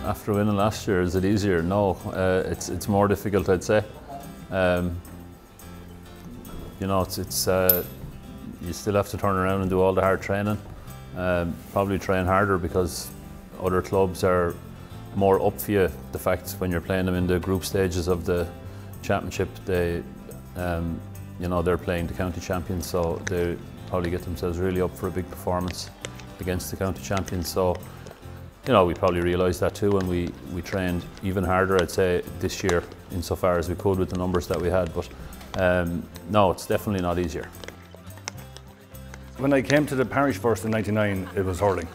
after winning last year, is it easier? No, it's more difficult, I'd say. You know, you still have to turn around and do all the hard training. Probably train harder because other clubs are more up for you. The fact when you're playing them in the group stages of the championship, you know, they're playing the county champions, so they probably get themselves really up for a big performance against the county champions. So, you know, we probably realised that too, and we trained even harder, I'd say, this year, insofar as we could with the numbers that we had. But no, it's definitely not easier. When I came to the parish first in '99, it was hurling.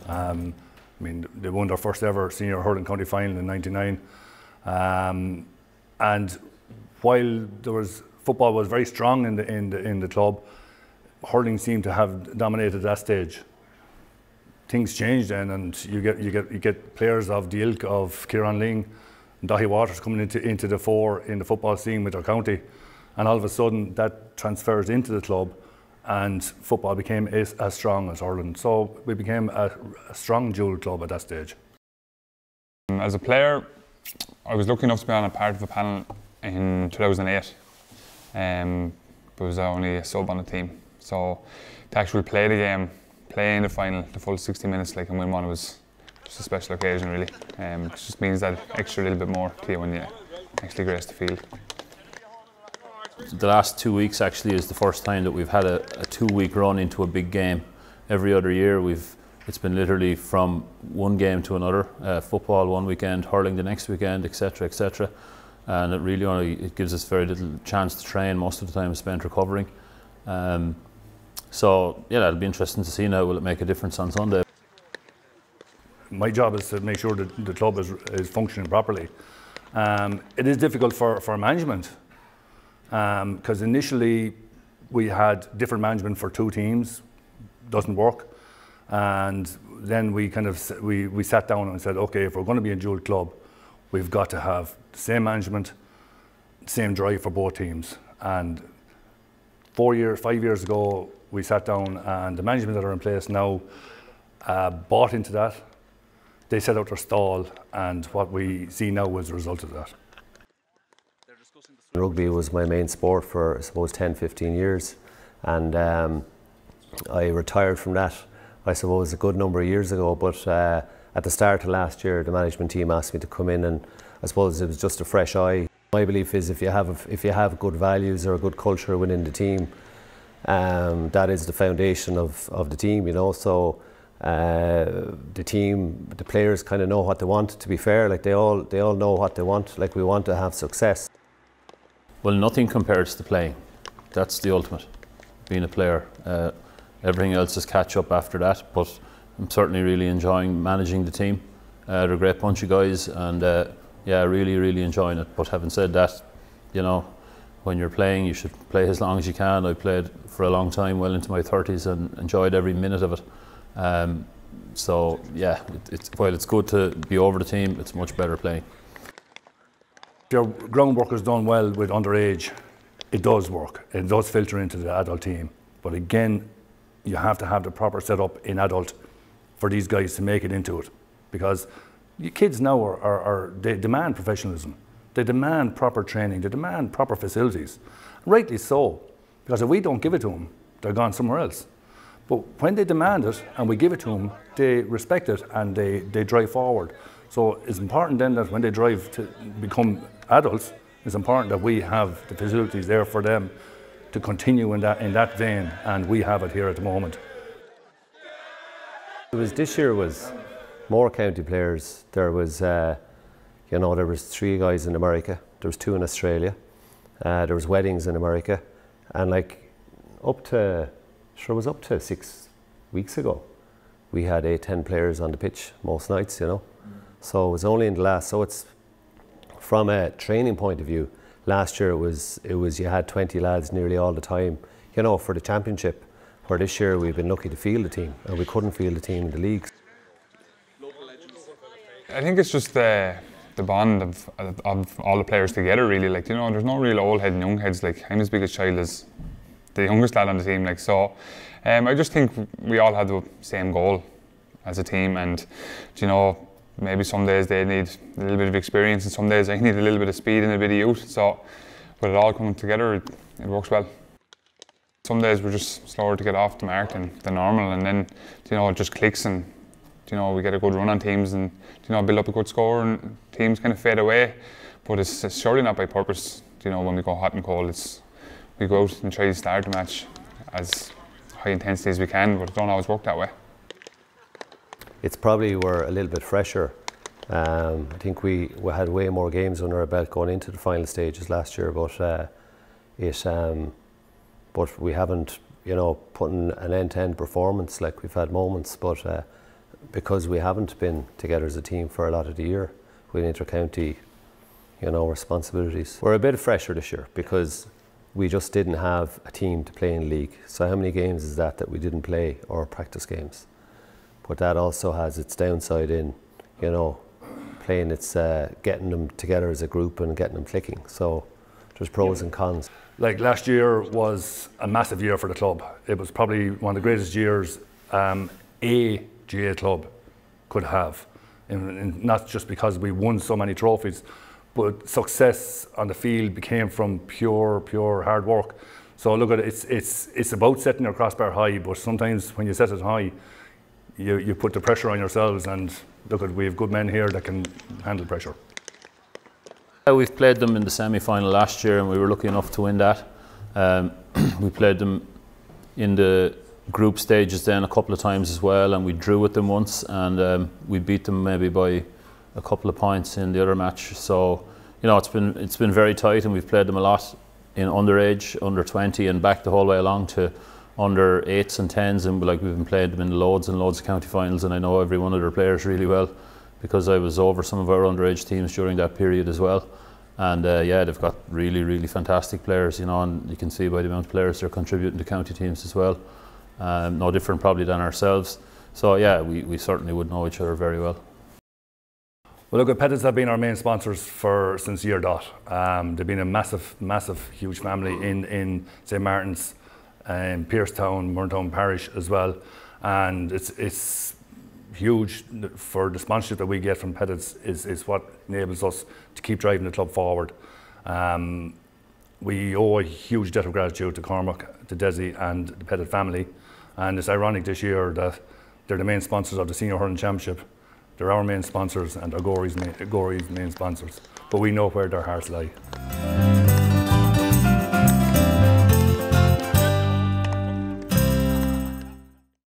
I mean, they won their first ever senior hurling county final in '99, and while football was very strong in the club, hurling seemed to have dominated that stage. Things changed then, and you get players of the ilk of Kieran Ling and Dahi Waters coming into the fore in the football scene with their county, and all of a sudden that transfers into the club, and football became as strong as hurling. So we became a strong dual club at that stage. As a player, I was lucky enough to be on a part of a panel in 2008, but was only a sub on the team. So to actually play the game, play in the final, the full 60 minutes, like, and win one, was just a special occasion, really. It just means that extra little bit more to you when you actually grace the field. The last 2 weeks actually is the first time that we've had a 2-week run into a big game. Every other year it's been literally from one game to another. Football one weekend, hurling the next weekend, etc., etc. And it gives us very little chance to train. Most of the time is spent recovering. So yeah, it'll be interesting to see now, will it make a difference on Sunday. My job is to make sure that the club is functioning properly. It is difficult for management, because initially we had different management for 2 teams, doesn't work, and then we sat down and said, okay, if we're going to be a dual club, we've got to have the same management, same drive for both teams. And 5 years ago, we sat down, and the management that are in place now bought into that. They set out their stall, and what we see now was the result of that. Rugby was my main sport for, I suppose, 10-15 years, and I retired from that, I suppose, a good number of years ago. But at the start of last year, the management team asked me to come in, and I suppose it was just a fresh eye. My belief is if you have good values or a good culture within the team, that is the foundation of the team, you know. So the team, the players kind of know what they want. To be fair, like they all know what they want. Like, we want to have success. Well, nothing compares to playing. That's the ultimate, being a player. Everything else is catch up after that, but I'm certainly really enjoying managing the team. They're a great bunch of guys, and yeah, really enjoying it. But having said that, you know, when you're playing, you should play as long as you can. I played for a long time, well into my 30s, and enjoyed every minute of it. So yeah, while it's good to be over the team, it's much better playing. If your groundwork is done well with underage, it does work. It does filter into the adult team. But again, you have to have the proper setup in adult for these guys to make it into it. Because kids now they demand professionalism. They demand proper training. They demand proper facilities. Rightly so. Because if we don't give it to them, they're gone somewhere else. But when they demand it and we give it to them, they respect it and they drive forward. So it's important then that when they drive to become adults, it's important that we have the facilities there for them to continue in that vein, and we have it here at the moment. This year was more county players. There was, you know, there was 3 guys in America. There was 2 in Australia. There was weddings in America, and like up to 6 weeks ago, we had 8-10 players on the pitch most nights, you know. So it was only in the last. So it's from a training point of view. Last year it was you had 20 lads nearly all the time, you know, for the championship. Where this year we've been lucky to field the team, and we couldn't field the team in the leagues. I think it's just the bond of all the players together, really. Like, you know, there's no real old head and young heads. Like, I'm as big a child as the youngest lad on the team. Like, so I just think we all had the same goal as a team, and you know, maybe some days they need a little bit of experience, and some days I need a little bit of speed and a bit of youth. So, with it all coming together, it works well. Some days we're just slower to get off the mark than normal, and then it just clicks, and we get a good run on teams, and build up a good score, and teams kind of fade away. But it's surely not by purpose. When we go hot and cold, we go out and try to start the match as high intensity as we can, but it don't always work that way. It's probably we're a little bit fresher. I think we had way more games under our belt going into the final stages last year, but but we haven't, put in an end-to-end performance. Like, we've had moments, but because we haven't been together as a team for a lot of the year with inter-county, responsibilities. We're a bit fresher this year because we just didn't have a team to play in league. So how many games is that we didn't play, or practice games? But that also has its downside in, playing. It's getting them together as a group and getting them clicking. So there's pros and cons. Like, last year was a massive year for the club. It was probably one of the greatest years a GAA club could have. And not just because we won so many trophies, but success on the field became from pure hard work. So look at it, it's about setting your crossbar high, but sometimes when you set it high, you put the pressure on yourselves, and look at, we have good men here that can handle pressure. We've played them in the semi-final last year, and we were lucky enough to win that. We played them in the group stages then a couple of times as well, and we drew with them once, and we beat them maybe by a couple of points in the other match. So it's been very tight, and we've played them a lot in underage, under 20, and back the whole way along to under 8s and 10s, and we've been playing them in loads and loads of county finals, and I know every one of their players really well because I was over some of our underage teams during that period as well. And they've got really fantastic players, and you can see by the amount of players they're contributing to county teams as well. No different probably than ourselves. So yeah, we certainly would know each other very well. Well, look, Pettits have been our main sponsors since year dot. They've been a massive, huge family in St. Martin's, Pearstown, Murntown Parish as well. And it's huge for the sponsorship that we get from Pettits is what enables us to keep driving the club forward. We owe a huge debt of gratitude to Cormac, to Desi and the Pettit family. And it's ironic this year that they're the main sponsors of the Senior Hurling Championship. They're our main sponsors, and they're Gorey's main sponsors. But we know where their hearts lie.